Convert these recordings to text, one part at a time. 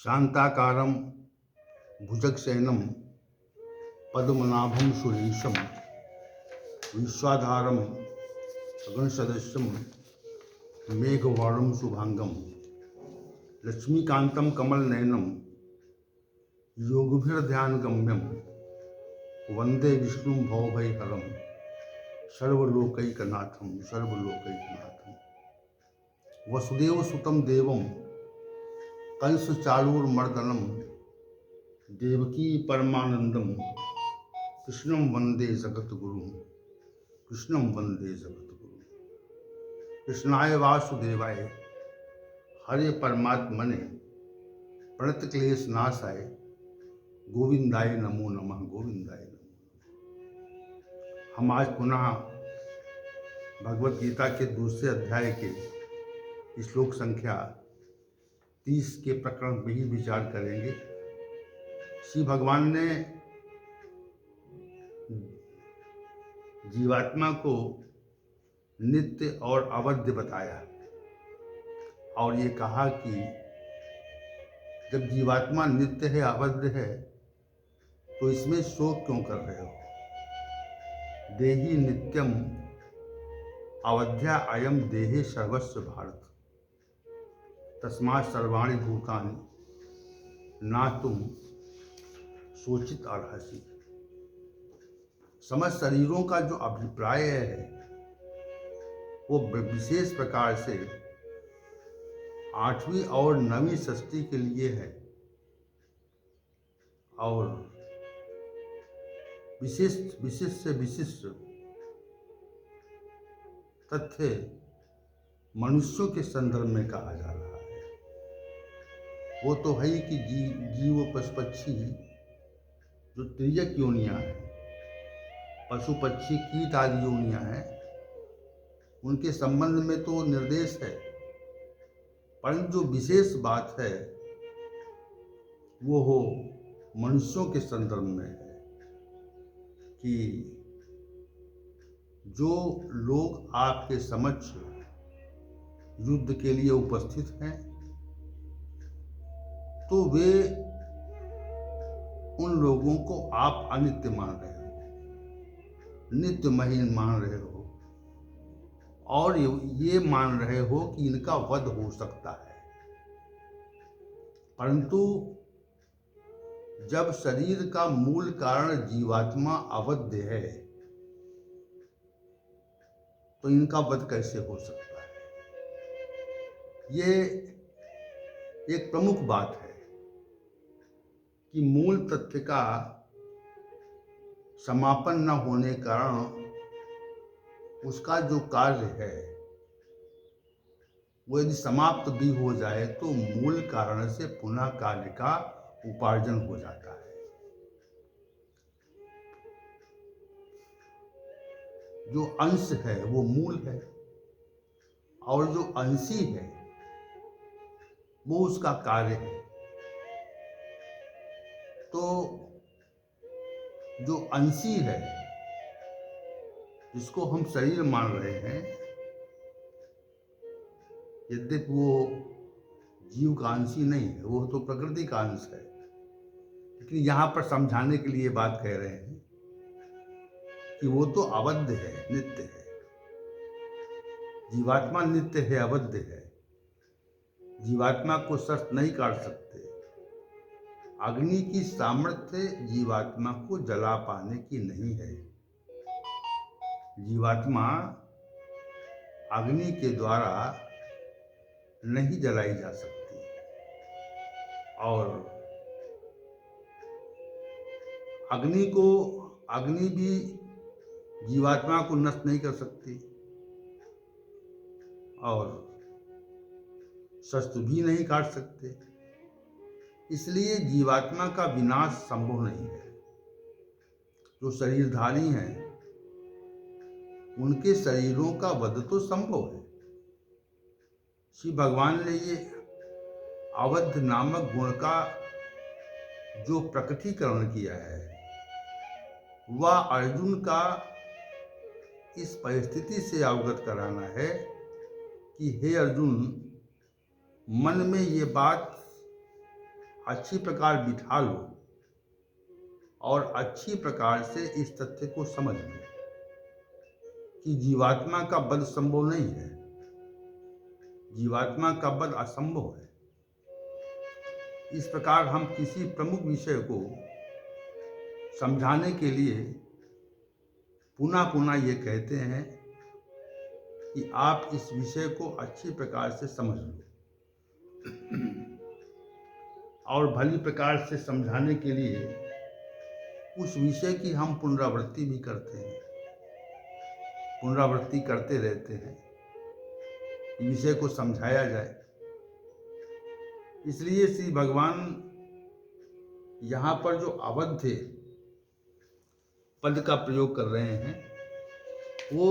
शांताकारं भुजगशयनं पद्मनाभं सुरेशं विश्वाधारं गगनसदृशं मेघवर्णं शुभांगं लक्ष्मीकान्तं कमलनयनं योगिभिर्ध्यानगम्यं वंदे विष्णुं भवभयहरं सर्वलोकैकनाथं वसुदेवसुतं देवं कंसचाणूरमर्दनं देवकी परमानंदं कृष्णं वंदे जगद्गुरुं कृष्णाय वासुदेवाय हरे परमात्मने प्रणतक्लेशनाशाय गोविंदाय नमो नमः। हम आज पुनः भगवत गीता के दूसरे अध्याय के श्लोक संख्या 30 के प्रकरण में ही विचार करेंगे। श्री भगवान ने जीवात्मा को नित्य और अवध्य बताया और ये कहा कि जब जीवात्मा नित्य है, अवध्य है, तो इसमें शोक क्यों कर रहे हो। देहि नित्यम अवध्या अयम देहे सर्वस्व भारत तस्मात् सर्वाणि भूतानि ना तुम सोचित अर्हसि। समस्त शरीरों का जो अभिप्राय है वो विशेष प्रकार से 8वीं और 9वीं सृष्टि के लिए है और विशिष्ट तथ्य मनुष्यों के संदर्भ में कहा जा रहा है। वो तो है ही कि जीव पशु पक्षी जो तिर्यक योनियां हैं, पशु पक्षी कीट आदि योनियां हैं, उनके संबंध में तो निर्देश है, परंतु जो विशेष बात है वो हो मनुष्यों के संदर्भ में है कि जो लोग आपके समक्ष युद्ध के लिए उपस्थित हैं तो वे उन लोगों को आप अनित्य मान रहे हो, नित्यमहीन मान रहे हो और ये मान रहे हो कि इनका वध हो सकता है। परंतु जब शरीर का मूल कारण जीवात्मा अवध्य है तो इनका वध कैसे हो सकता है। ये एक प्रमुख बात है कि मूल तथ्य का समापन न होने के कारण उसका जो कार्य है वो यदि समाप्त भी हो जाए तो मूल कारण से पुनः कार्य का उपार्जन हो जाता है। जो अंश है वो मूल है और जो अंशी है वो उसका कार्य है। तो जो अंशी है जिसको हम शरीर मान रहे हैं, यद्यपि वो जीव का अंशी नहीं है, वो तो प्रकृति का अंश है, लेकिन यहाँ पर समझाने के लिए बात कह रहे हैं कि वो तो अवध्य है, नित्य है। जीवात्मा नित्य है, अवध्य है। जीवात्मा को शस्त्र नहीं काट सकते। अग्नि की सामर्थ्य जीवात्मा को जला पाने की नहीं है। जीवात्मा अग्नि के द्वारा नहीं जलाई जा सकती और अग्नि भी जीवात्मा को नष्ट नहीं कर सकती और शस्त्र भी नहीं काट सकते। इसलिए जीवात्मा का विनाश संभव नहीं है। जो शरीरधारी हैं उनके शरीरों का वध तो संभव है। श्री भगवान ने ये अवध नामक गुण का जो प्रकटीकरण किया है वह अर्जुन का इस परिस्थिति से अवगत कराना है कि हे अर्जुन, मन में ये बात अच्छी प्रकार बिठा लो और अच्छी प्रकार से इस तथ्य को समझ लो कि जीवात्मा का वध संभव नहीं है, जीवात्मा का वध असंभव है। इस प्रकार हम किसी प्रमुख विषय को समझाने के लिए पुनः पुनः ये कहते हैं कि आप इस विषय को अच्छी प्रकार से समझ लो, और भली प्रकार से समझाने के लिए उस विषय की हम पुनरावृत्ति भी करते हैं, पुनरावृत्ति करते रहते हैं, विषय को समझाया जाए। इसलिए श्री भगवान यहाँ पर जो अवध पद का प्रयोग कर रहे हैं, वो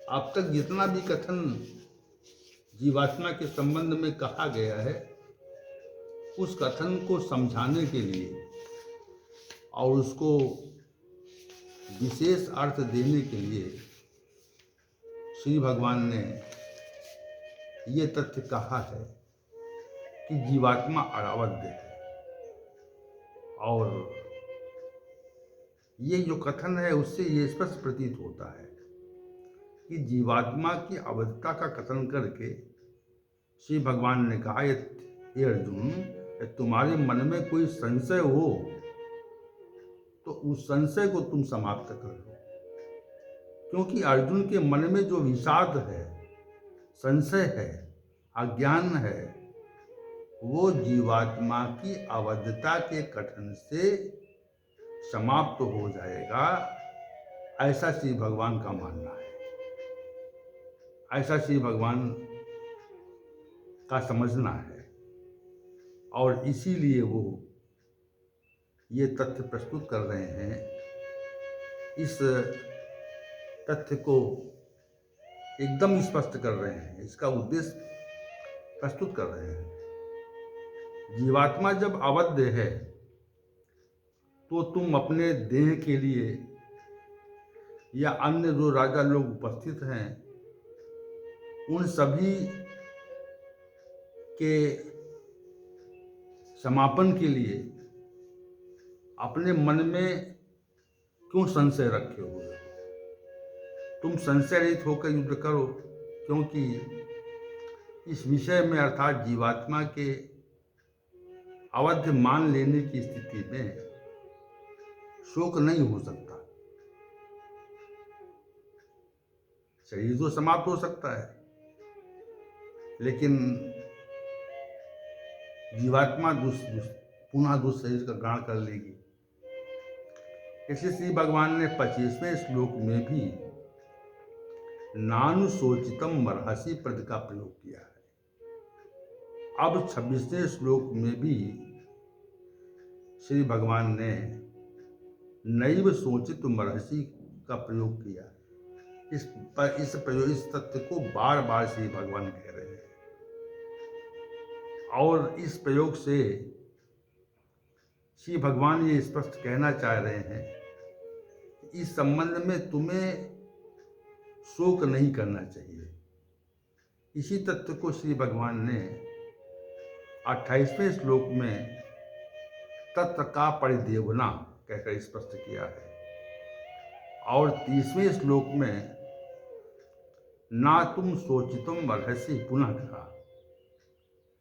अब तक जितना भी कथन जीवात्मा के संबंध में कहा गया है, उस कथन को समझाने के लिए और उसको विशेष अर्थ देने के लिए श्री भगवान ने ये तथ्य कहा है कि जीवात्मा अनावद्य है। और ये जो कथन है उससे ये स्पष्ट प्रतीत होता है कि जीवात्मा की अवध्यता का कथन करके श्री भगवान ने कहा, ये अर्जुन, तुम्हारे मन में कोई संशय हो तो उस संशय को तुम समाप्त कर लो, क्योंकि अर्जुन के मन में जो विषाद है, संशय है, अज्ञान है, वो जीवात्मा की अवध्यता के कथन से समाप्त हो जाएगा, ऐसा श्री भगवान का मानना है, ऐसा श्री भगवान का समझना है। और इसीलिए वो ये तथ्य प्रस्तुत कर रहे हैं, इस तथ्य को एकदम स्पष्ट कर रहे हैं, इसका उद्देश्य प्रस्तुत कर रहे हैं। जीवात्मा जब अवध्य है तो तुम अपने देह के लिए या अन्य जो राजा लोग उपस्थित हैं, उन सभी के समापन के लिए अपने मन में क्यों संशय रखे हुए हो? तुम संशय रहित होकर युद्ध करो, क्योंकि इस विषय में अर्थात जीवात्मा के अवध्य मान लेने की स्थिति में शोक नहीं हो सकता। शरीर तो समाप्त हो सकता है, लेकिन जीवात्मा पुनः दूसरे शरीर का ग्रहण कर लेगी। इसलिए श्री भगवान ने 25वें श्लोक में भी नानुशोचितम मर्हसि पद का प्रयोग किया है। अब 26वें श्लोक में भी श्री भगवान ने नैव शोचित मर्हसि का प्रयोग किया। इस तथ्य को बार बार श्री भगवान कह रहे हैं, और इस प्रयोग से श्री भगवान ये स्पष्ट कहना चाह रहे हैं कि इस संबंध में तुम्हें शोक नहीं करना चाहिए। इसी तत्व को श्री भगवान ने 28वें श्लोक में तत्व का परिदेवना कहकर स्पष्ट किया है, और 30वें श्लोक में ना तुम सोचितुम मर्हसि पुनः कहा।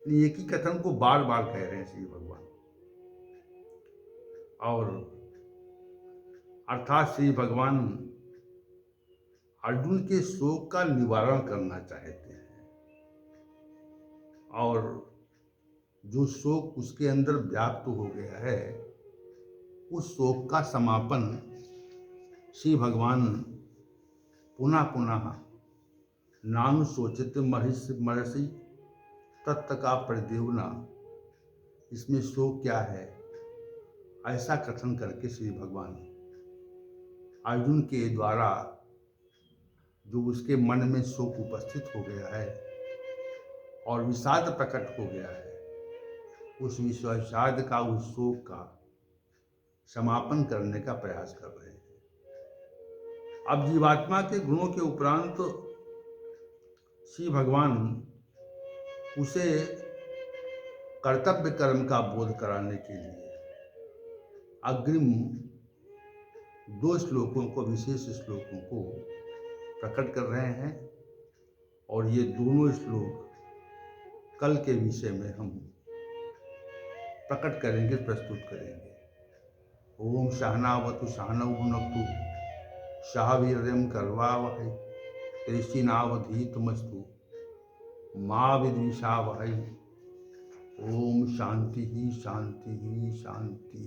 एक ही कथन को बार बार कह रहे हैं श्री भगवान, और अर्थात श्री भगवान अर्जुन के शोक का निवारण करना चाहते हैं, और जो शोक उसके अंदर व्याप्त हो गया है, उस शोक का समापन श्री भगवान पुनः पुनः नानुशोचित मर्हसि तत्व का परिदेवना, इसमें शोक क्या है, ऐसा कथन करके श्री भगवान अर्जुन के द्वारा जो उसके मन में शोक उपस्थित हो गया है और विषाद प्रकट हो गया है, उस विषाद का, उस शोक का समापन करने का प्रयास कर रहे हैं। अब जीवात्मा के गुणों के उपरांत श्री भगवान उसे कर्तव्य कर्म का बोध कराने के लिए अग्रिम 2 श्लोकों को, विशेष श्लोकों को प्रकट कर रहे हैं। और ये दोनों श्लोक कल के विषय में हम प्रकट करेंगे, प्रस्तुत करेंगे। ओम सहनावतु सहनौ भुनक्तु सह वीर्यं करवावहै तेजस्विनावधीतमस्तु मा विद्विषावहै। ओम शांति ही शांति ही शांति।